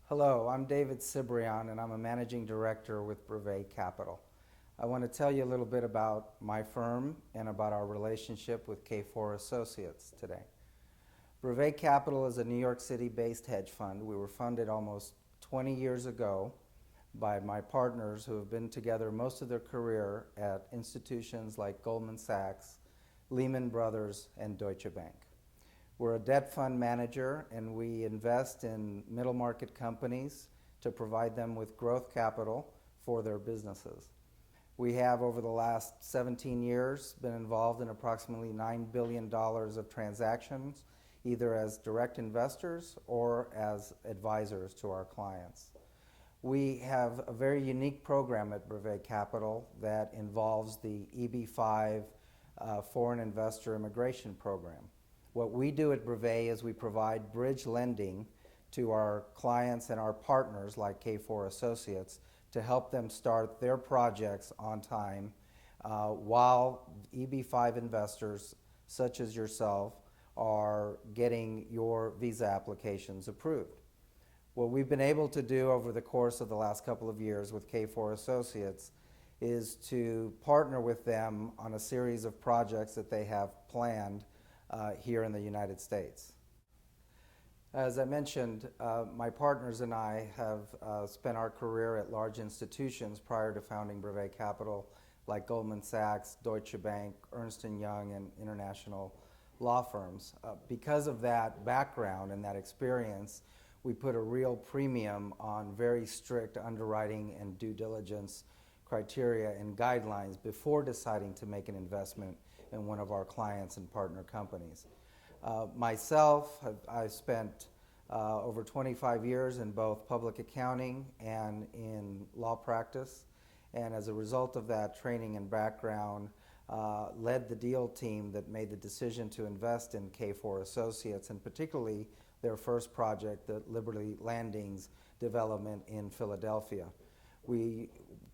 Hello, I'm David Cibrian, and I'm a managing director with Brevet Capital. I want to tell you a little bit about my firm and about our relationship with K4 Associates today. Brevet Capital is a New York City-based hedge fund. We were funded almost 20 years ago by my partners who have been together most of their career at institutions like Goldman Sachs, Lehman Brothers, and Deutsche Bank. We're a debt fund manager, and we invest in middle market companies to provide them with growth capital for their businesses. We have, over the last 17 years, been involved in approximately $9 billion of transactions, either as direct investors or as advisors to our clients. We have a very unique program at Brevet Capital that involves the EB-5 Foreign Investor Immigration Program. What we do at Brevet is we provide bridge lending to our clients and our partners like K4 Associates to help them start their projects on time while EB-5 investors such as yourself are getting your visa applications approved. What we've been able to do over the course of the last couple of years with K4 Associates is to partner with them on a series of projects that they have planned here in the United States. As I mentioned, my partners and I have spent our career at large institutions prior to founding Brevet Capital, like Goldman Sachs, Deutsche Bank, Ernst & Young, and international law firms. Because of that background and that experience, we put a real premium on very strict underwriting and due diligence criteria and guidelines before deciding to make an investment in one of our clients and partner companies. Myself, I've spent over 25 years in both public accounting and in law practice, and as a result of that training and background, led the deal team that made the decision to invest in K4 Associates, and particularly their first project, the Liberty Landings development in Philadelphia. We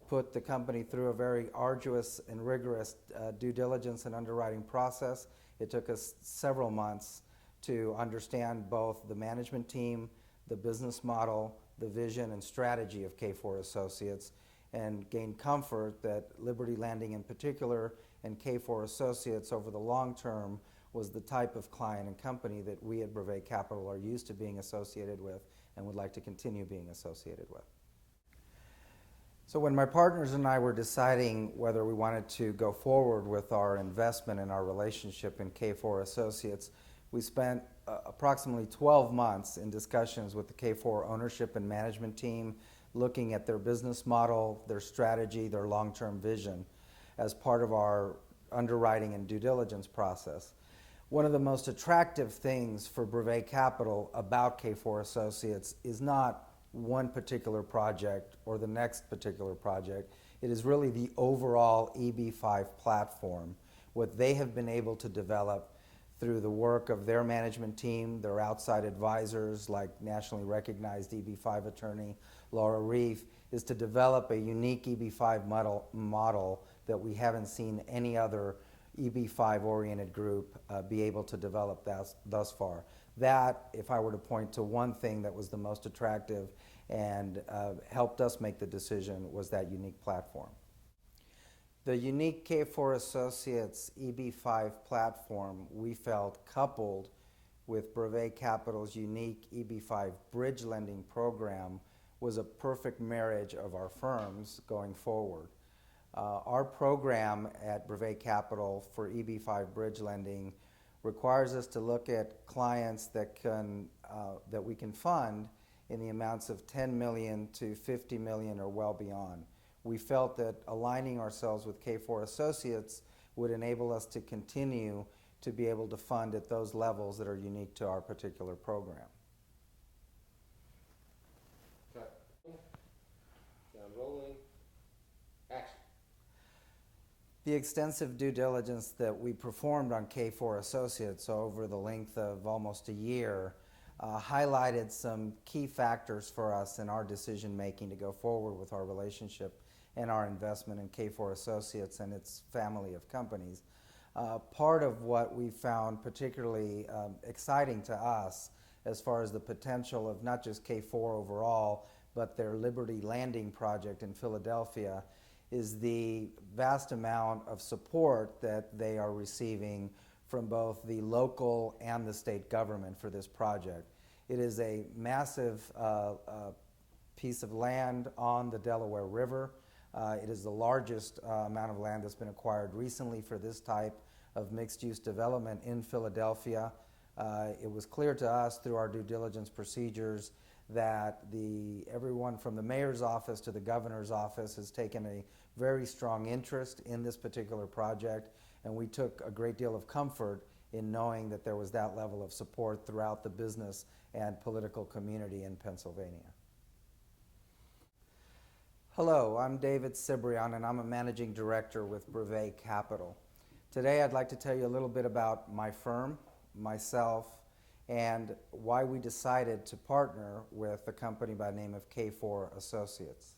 put the company through a very arduous and rigorous due diligence and underwriting process. It took us several months to understand both the management team, the business model, the vision and strategy of K4 Associates, and gain comfort that Liberty Landing in particular and K4 Associates over the long term was the type of client and company that we at Brevet Capital are used to being associated with and would like to continue being associated with. So when my partners and I were deciding whether we wanted to go forward with our investment and our relationship in K4 Associates, we spent approximately 12 months in discussions with the K4 ownership and management team, looking at their business model, their strategy, their long-term vision as part of our underwriting and due diligence process. One of the most attractive things for Brevet Capital about K4 Associates is not one particular project or the next particular project. It is really the overall EB-5 platform, what they have been able to develop through the work of their management team, their outside advisors like nationally recognized EB-5 attorney Laura Reef, is to develop a unique EB-5 model that we haven't seen any other EB-5 oriented group be able to develop thus far. That, if I were to point to one thing that was the most attractive and helped us make the decision, was that unique platform. The unique K4 Associates EB-5 platform, we felt, coupled with Brevet Capital's unique EB-5 bridge lending program, was a perfect marriage of our firms going forward. Our program at Brevet Capital for EB-5 bridge lending requires us to look at clients that we can fund in the amounts of $10 million to $50 million or well beyond. We felt that aligning ourselves with K4 Associates would enable us to continue to be able to fund at those levels that are unique to our particular program. Cut. Sound rolling. Action. The extensive due diligence that we performed on K4 Associates over the length of almost a year highlighted some key factors for us in our decision making to go forward with our relationship and our investment in K4 Associates and its family of companies. Part of what we found particularly exciting to us as far as the potential of not just K4 overall, but their Liberty Landing project in Philadelphia, is the vast amount of support that they are receiving from both the local and the state government for this project. It is a massive piece of land on the Delaware River. It is the largest amount of land that's been acquired recently for this type of mixed-use development in Philadelphia. It was clear to us through our due diligence procedures that everyone from the mayor's office to the governor's office has taken a very strong interest in this particular project, and we took a great deal of comfort in knowing that there was that level of support throughout the business and political community in Pennsylvania. Hello, I'm David Cibrian, and I'm a managing director with Brevet Capital. Today I'd like to tell you a little bit about my firm, myself, and why we decided to partner with a company by the name of K4 Associates.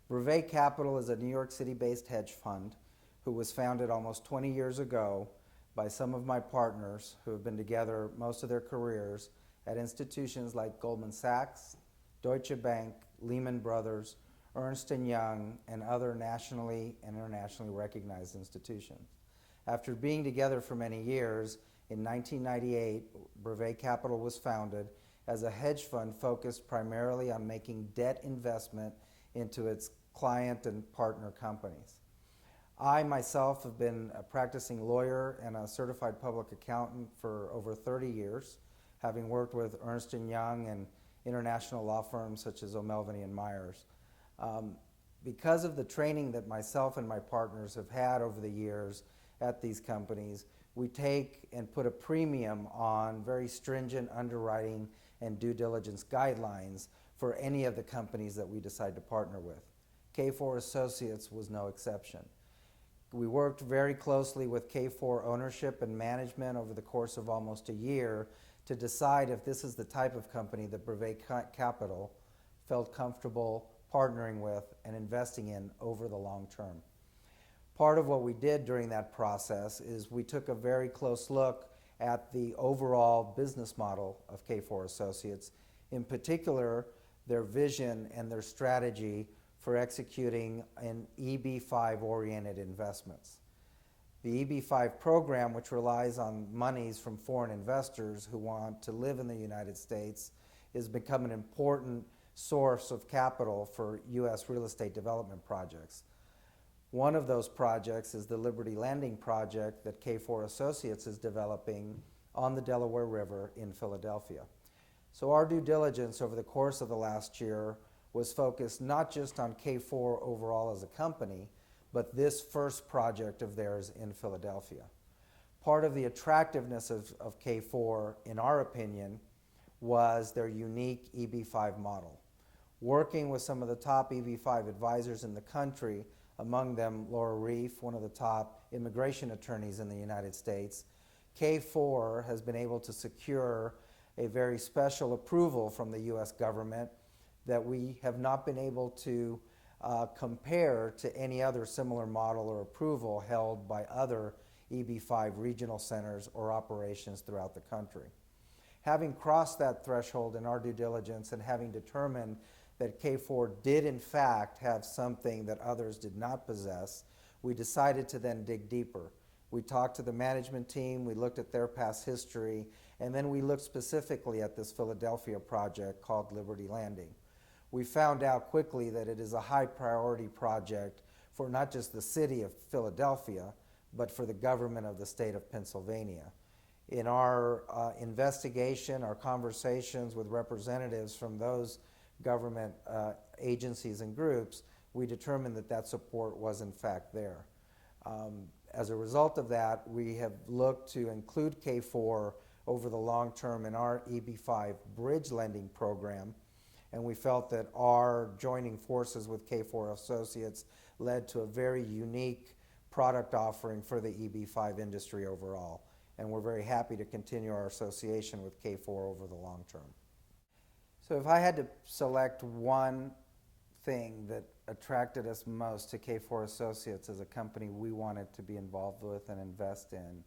Brevet Capital is a New York City-based hedge fund who was founded almost 20 years ago by some of my partners who have been together most of their careers at institutions like Goldman Sachs, Deutsche Bank, Lehman Brothers, Ernst & Young, and other nationally and internationally recognized institutions. After being together for many years, in 1998, Brevet Capital was founded as a hedge fund focused primarily on making debt investment into its client and partner companies. I myself have been a practicing lawyer and a certified public accountant for over 30 years, having worked with Ernst & Young and international law firms such as O'Melveny & Myers. Because of the training that myself and my partners have had over the years at these companies, we take and put a premium on very stringent underwriting and due diligence guidelines for any of the companies that we decide to partner with. K4 Associates was no exception. We worked very closely with K4 ownership and management over the course of almost a year to decide if this is the type of company that Brevet Capital felt comfortable partnering with and investing in over the long term. Part of what we did during that process is we took a very close look at the overall business model of K4 Associates, in particular their vision and their strategy for executing an EB-5-oriented investments. The EB-5 program, which relies on monies from foreign investors who want to live in the United States, has become an important source of capital for U.S. real estate development projects. One of those projects is the Liberty Landing project that K4 Associates is developing on the Delaware River in Philadelphia. So our due diligence over the course of the last year was focused not just on K4 overall as a company, but this first project of theirs in Philadelphia. Part of the attractiveness of K4, in our opinion, was their unique EB-5 model. Working with some of the top EB-5 advisors in the country, among them Laura Reef, one of the top immigration attorneys in the United States, K4 has been able to secure a very special approval from the U.S. government that we have not been able to compare to any other similar model or approval held by other EB-5 regional centers or operations throughout the country. Having crossed that threshold in our due diligence and having determined that K4 did in fact have something that others did not possess, we decided to then dig deeper. We talked to the management team, we looked at their past history, and then we looked specifically at this Philadelphia project called Liberty Landing. We found out quickly that it is a high priority project for not just the city of Philadelphia, but for the government of the state of Pennsylvania. In our investigation, our conversations with representatives from those government agencies and groups, we determined that that support was in fact there. As a result of that, we have looked to include K4 over the long term in our EB-5 bridge lending program, and we felt that our joining forces with K4 Associates led to a very unique product offering for the EB-5 industry overall. And we're very happy to continue our association with K4 over the long term. So if I had to select one thing that attracted us most to K4 Associates as a company we wanted to be involved with and invest in,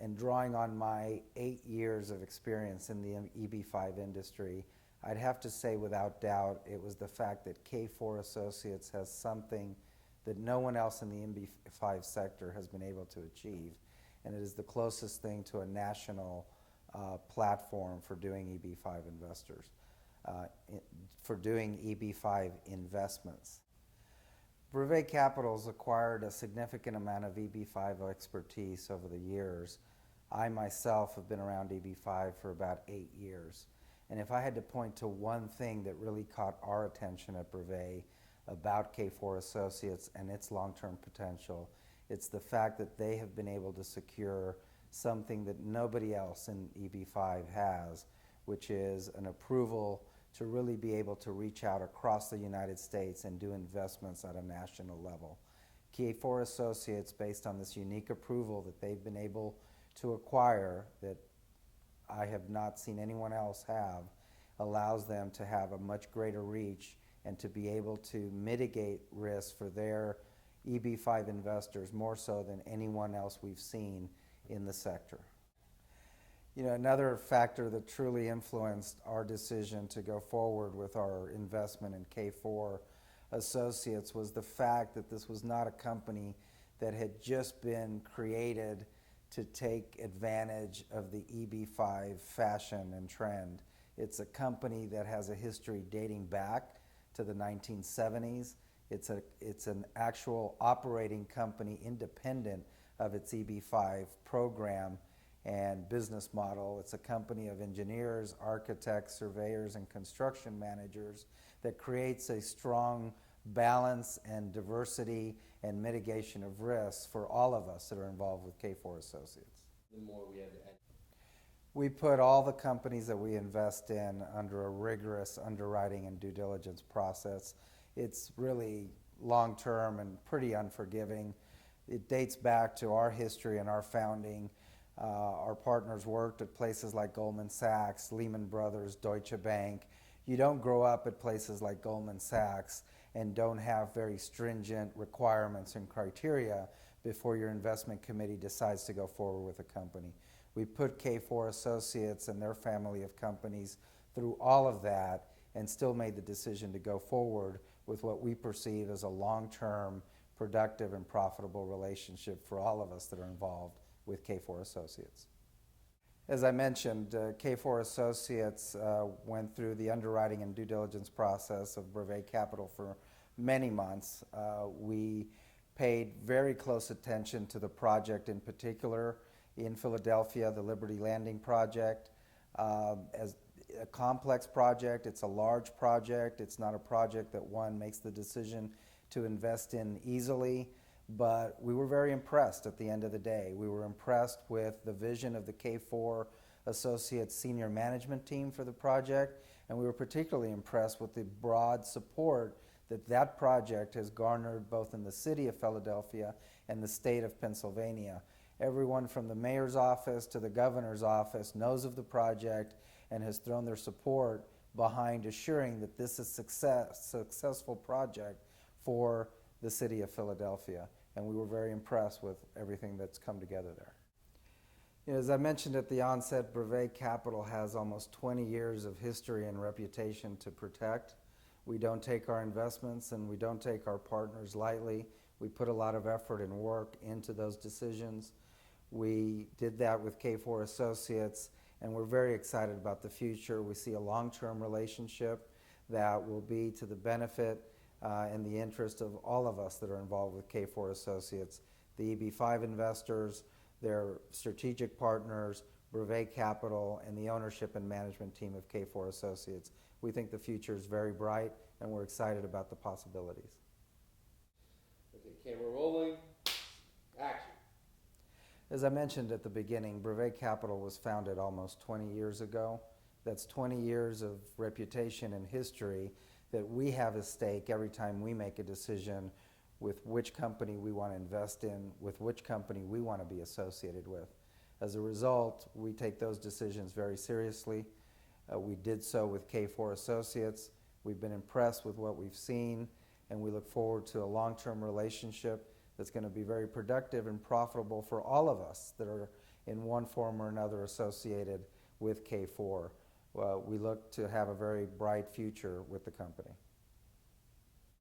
and drawing on my 8 years of experience in the EB5 industry, I'd have to say without doubt it was the fact that K4 Associates has something that no one else in the EB5 sector has been able to achieve, and it is the closest thing to a national platform for doing EB5 investors, for doing EB5 investments. Brevet Capital's acquired a significant amount of EB5 expertise over the years. I myself have been around EB5 for about 8 years. And if I had to point to one thing that really caught our attention at Brevet about K4 Associates and its long-term potential, it's the fact that they have been able to secure something that nobody else in EB5 has, which is an approval to really be able to reach out across the United States and do investments at a national level. K4 Associates, based on this unique approval that they've been able to acquire that I have not seen anyone else have, allows them to have a much greater reach and to be able to mitigate risk for their EB5 investors more so than anyone else we've seen in the sector. You know, another factor that truly influenced our decision to go forward with our investment in K4 Associates was the fact that this was not a company that had just been created to take advantage of the EB5 fashion and trend. It's a company that has a history dating back to the 1970s. It's an actual operating company independent of its EB5 program and business model. It's a company of engineers, architects, surveyors, and construction managers that creates a strong balance and diversity and mitigation of risks for all of us that are involved with K4 Associates. The more we have to add. We put all the companies that we invest in under a rigorous underwriting and due diligence process. It's really long-term and pretty unforgiving. It dates back to our history and our founding. Our partners worked at places like Goldman Sachs, Lehman Brothers, Deutsche Bank. You don't grow up at places like Goldman Sachs and don't have very stringent requirements and criteria before your investment committee decides to go forward with a company. We put K4 Associates and their family of companies through all of that and still made the decision to go forward with what we perceive as a long-term, productive, and profitable relationship for all of us that are involved with K4 Associates. As I mentioned, K4 Associates went through the underwriting and due diligence process of Brevet Capital for many months. We paid very close attention to the project in particular in Philadelphia, the Liberty Landing project. As a complex project, it's a large project. It's not a project that one makes the decision to invest in easily. But we were very impressed at the end of the day. We were impressed with the vision of the K4 Associates senior management team for the project, and we were particularly impressed with the broad support that that project has garnered both in the city of Philadelphia and the state of Pennsylvania. Everyone from the mayor's office to the governor's office knows of the project and has thrown their support behind assuring that this is a successful project for the city of Philadelphia. And we were very impressed with everything that's come together there. You know, as I mentioned at the onset, Brevet Capital has almost 20 years of history and reputation to protect. We don't take our investments and we don't take our partners lightly. We put a lot of effort and work into those decisions. We did that with K4 Associates, and we're very excited about the future. We see a long-term relationship that will be to the benefit and the interest of all of us that are involved with K4 Associates, the EB5 investors, their strategic partners, Brevet Capital, and the ownership and management team of K4 Associates. We think the future is very bright, and we're excited about the possibilities. Okay, camera rolling. Action. As I mentioned at the beginning, Brevet Capital was founded almost 20 years ago. That's 20 years of reputation and history that we have at stake every time we make a decision with which company we want to invest in, with which company we want to be associated with. As a result, we take those decisions very seriously. We did so with K4 Associates. We've been impressed with what we've seen, and we look forward to a long-term relationship that's going to be very productive and profitable for all of us that are in one form or another associated with K4. We look to have a very bright future with the company.